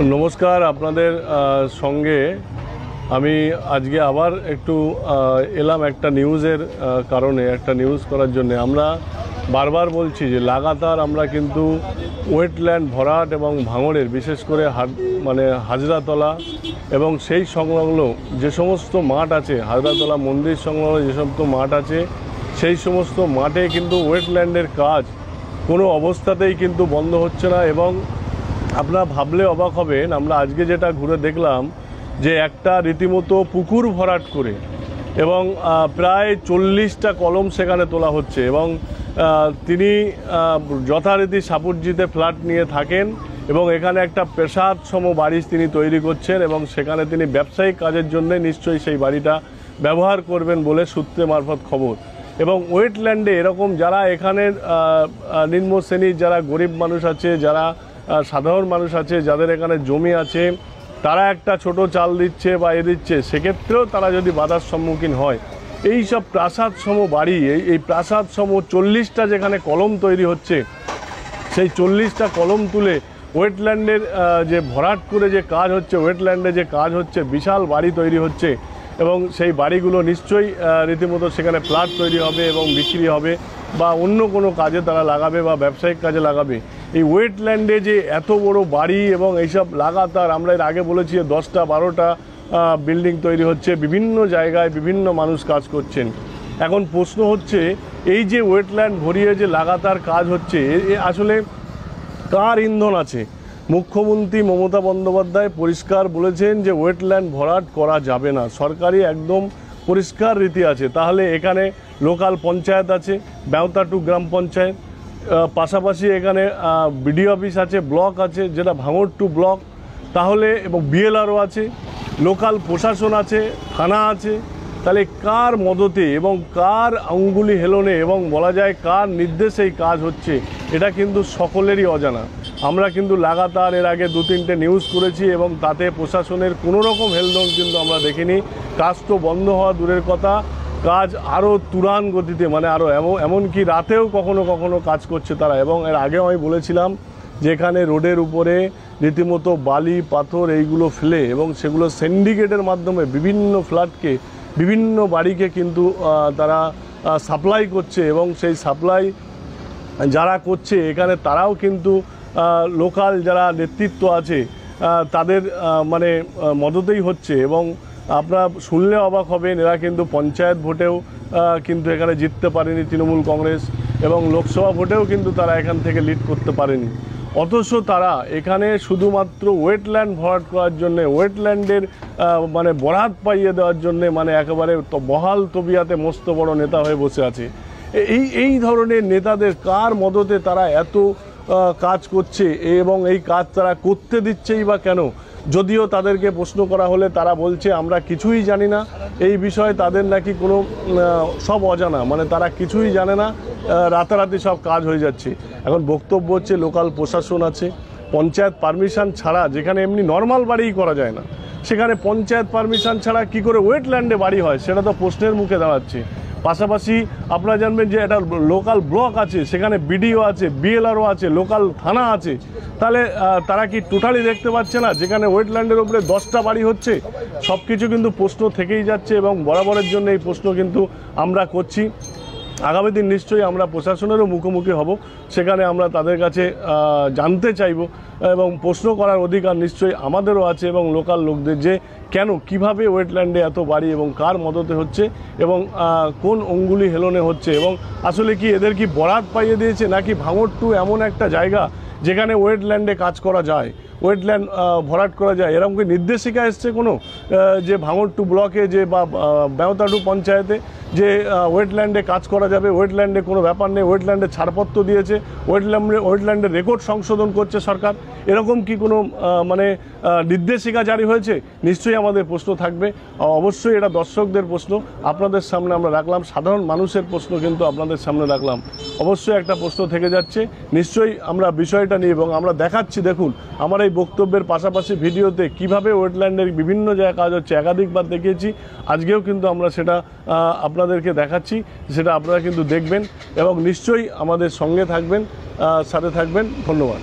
নমস্কার, আপনাদের সঙ্গে আমি আজকে আবার একটু এলাম একটা নিউজের কারণে, একটা নিউজ করার জন্য। আমরা বারবার বলছি যে লাগাতার আমরা কিন্তু ওয়েটল্যান্ড ভরাট এবং ভাঙড়ের, বিশেষ করে হাজরাতলা এবং সেই সংলগ্ন যে সমস্ত মাঠ আছে, হাজরাতলা মন্দির সংলগ্ন যে সমস্ত মাঠ আছে, সেই সমস্ত মাঠে কিন্তু ওয়েটল্যান্ডের কাজ কোনো অবস্থাতেই কিন্তু বন্ধ হচ্ছে না। এবং আপনারা ভাবলে অবাক হবেন, আমরা আজকে যেটা ঘুরে দেখলাম যে একটা রীতিমতো পুকুর ভরাট করে এবং প্রায় 40টা কলম সেখানে তোলা হচ্ছে। এবং তিনি যথারীতি সাপুরজিতে ফ্ল্যাট নিয়ে থাকেন এবং এখানে একটা প্রাসাদসম বাড়ি তিনি তৈরি করছেন এবং সেখানে তিনি ব্যবসায়িক কাজের জন্য নিশ্চয়ই সেই বাড়িটা ব্যবহার করবেন বলে সূত্রে মারফত খবর। এবং ওয়েটল্যান্ডে এরকম যারা এখানের নিম্ন শ্রেণীর যারা গরিব মানুষ আছে, যারা সাধারণ মানুষ আছে, যাদের এখানে জমি আছে, তারা একটা ছোট চাল দিচ্ছে বা দিচ্ছে, সেক্ষেত্রেও তারা যদি বাধার সম্মুখীন হয়, এই সব প্রাসাদসম বাড়ি, এই প্রাসাদসম 40টা যেখানে কলম তৈরি হচ্ছে, সেই 40টা কলম তুলে ওয়েটল্যান্ডের যে ভরাট করে যে কাজ হচ্ছে, ওয়েটল্যান্ডে যে কাজ হচ্ছে, বিশাল বাড়ি তৈরি হচ্ছে এবং সেই বাড়িগুলো নিশ্চয়ই রীতিমতো সেখানে ফ্ল্যাট তৈরি হবে এবং বিক্রি হবে বা অন্য কোনো কাজে তারা লাগাবে বা ব্যবসায়িক কাজে লাগাবে। এই ওয়েটল্যান্ডে যে এত বড় বাড়ি এবং এইসব লাগাতার, আমরা এর আগে বলেছি 10টা 12টা বিল্ডিং তৈরি হচ্ছে, বিভিন্ন জায়গায় বিভিন্ন মানুষ কাজ করছেন। এখন প্রশ্ন হচ্ছে, এই যে ওয়েটল্যান্ড ভরিয়ে যে লাগাতার কাজ হচ্ছে, আসলে কার ইন্ধন আছে? মুখ্যমন্ত্রী মমতা বন্দ্যোপাধ্যায় পরিষ্কার বলেছেন যে ওয়েটল্যান্ড ভরাট করা যাবে না, সরকারি একদম পরিষ্কার রীতি আছে। তাহলে এখানে লোকাল পঞ্চায়েত আছে, বেওতাটু গ্রাম পঞ্চায়েত, পাশাপাশি এখানে বিডিও অফিস আছে, ব্লক আছে যেটা ভাঙড় টু ব্লক, তাহলে এবং বিএলআরও আছে, লোকাল প্রশাসন আছে, থানা আছে। তাহলে কার মদতে এবং কার আঙ্গুলি হেলনে এবং বলা যায় কার নির্দেশে এই কাজ হচ্ছে, এটা কিন্তু সকলেরই অজানা। আমরা কিন্তু লাগাতার এর আগে 2-3টে নিউজ করেছি এবং তাতে প্রশাসনের কোনো রকম হেলদোল কিন্তু আমরা দেখিনি। কাজ তো বন্ধ হওয়া দূরের কথা, কাজ আরও তুরান গতিতে, আরও এমনকি রাতেও কখনো কখনো কাজ করছে তারা। এবং এর আগেও আমি বলেছিলাম যেখানে রোডের উপরে রীতিমতো বালি পাথর এইগুলো ফেলে এবং সেগুলো সিন্ডিকেটের মাধ্যমে বিভিন্ন ফ্ল্যাটকে, বিভিন্ন বাড়িকে কিন্তু তারা সাপ্লাই করছে এবং সেই সাপ্লাই যারা করছে এখানে তারাও কিন্তু লোকাল যারা নেতৃত্ব আছে তাদের মদতেই হচ্ছে। এবং আপনারা শুনলে অবাক হবেন, এরা কিন্তু পঞ্চায়েত ভোটেও কিন্তু এখানে জিততে পারেনি তৃণমূল কংগ্রেস এবং লোকসভা ভোটেও কিন্তু তারা এখান থেকে লিড করতে পারেনি। অথচ তারা এখানে শুধুমাত্র ওয়েটল্যান্ড ভরাট করার জন্যে, ওয়েটল্যান্ডের বরাত পাইয়ে দেওয়ার জন্যে একেবারে বহাল তবিয়াতে মস্ত বড় নেতা হয়ে বসে আছে। এই ধরনের নেতাদের কার মদতে তারা এত কাজ করছে এবং এই কাজ তারা করতে দিচ্ছেই বা কেন? যদিও তাদেরকে প্রশ্ন করা হলে তারা বলছে আমরা কিছুই জানি না, এই বিষয়ে তাদের নাকি কোনো সব অজানা, তারা কিছুই জানে না, রাতারাতি সব কাজ হয়ে যাচ্ছে। এখন বক্তব্য হচ্ছে লোকাল প্রশাসন আছে, পঞ্চায়েত পারমিশন ছাড়া, যেখানে এমনি নর্মাল বাড়িই করা যায় না, সেখানে পঞ্চায়েত পারমিশন ছাড়া কি করে ওয়েটল্যান্ডে বাড়ি হয়, সেটা তো প্রশ্নের মুখে দাঁড়াচ্ছে। পাশাপাশি আপনারা জানবেন যে একটা লোকাল ব্লক আছে, সেখানে বিডিও আছে, বিএলআরও আছে, লোকাল থানা আছে। তাহলে তারা কি টোটালি দেখতে পাচ্ছে না যেখানে ওয়েটল্যান্ডের উপরে 10টা বাড়ি হচ্ছে? সব কিছু কিন্তু প্রশ্ন থেকেই যাচ্ছে এবং বরাবরের জন্য এই প্রশ্ন কিন্তু আমরা করছি। আগামী দিন নিশ্চয়ই আমরা প্রশাসনেরও মুখোমুখি হব, সেখানে আমরা তাদের কাছে জানতে চাইব এবং প্রশ্ন করার অধিকার নিশ্চয়ই আমাদেরও আছে এবং লোকাল লোকদের, যে কেন কিভাবে ওয়েটল্যান্ডে এত বাড়ি এবং কার মদতে হচ্ছে এবং কোন অঙ্গুলি হেলনে হচ্ছে, এবং আসলে কি এদের কি বরাত পাইয়ে দিয়েছে নাকি ভাঙড় টু এমন একটা জায়গা যেখানে ওয়েটল্যান্ডে কাজ করা যায়, ওয়েটল্যান্ড ভরাট করা যায়, এরকম কি নির্দেশিকা এসছে কোনো যে ভাঙড় টু ব্লকে যে বা বেওতাটু পঞ্চায়েতে যে ওয়েটল্যান্ডে কাজ করা যাবে, ওয়েটল্যান্ডে কোনো ব্যাপার নেই, ওয়েটল্যান্ডে ছাড়পত্র দিয়েছে, ওয়েটল্যান্ডের রেকর্ড সংশোধন করছে সরকার, এরকম কি কোনো নির্দেশিকা জারি হয়েছে? নিশ্চয়ই আমাদের প্রশ্ন থাকবে। অবশ্যই এটা দর্শকদের প্রশ্ন আপনাদের সামনে আমরা রাখলাম, সাধারণ মানুষের প্রশ্ন কিন্তু আপনাদের সামনে রাখলাম। অবশ্যই একটা প্রশ্ন থেকে যাচ্ছে, নিশ্চয়ই আমরা বিষয়টা নিয়ে এবং আমরা দেখাচ্ছি, দেখুন আমার এই বক্তব্যের পাশাপাশি ভিডিওতে কিভাবে ওয়েটল্যান্ডের বিভিন্ন জায়গায় কাজ হচ্ছে একাধিকবার দেখিয়েছি, আজকেও কিন্তু আমরা সেটা আপনাদেরকে দেখাচ্ছি, সেটা আপনারা কিন্তু দেখবেন এবং নিশ্চয়ই আমাদের সঙ্গে থাকবেন, সাথে থাকবেন। ধন্যবাদ।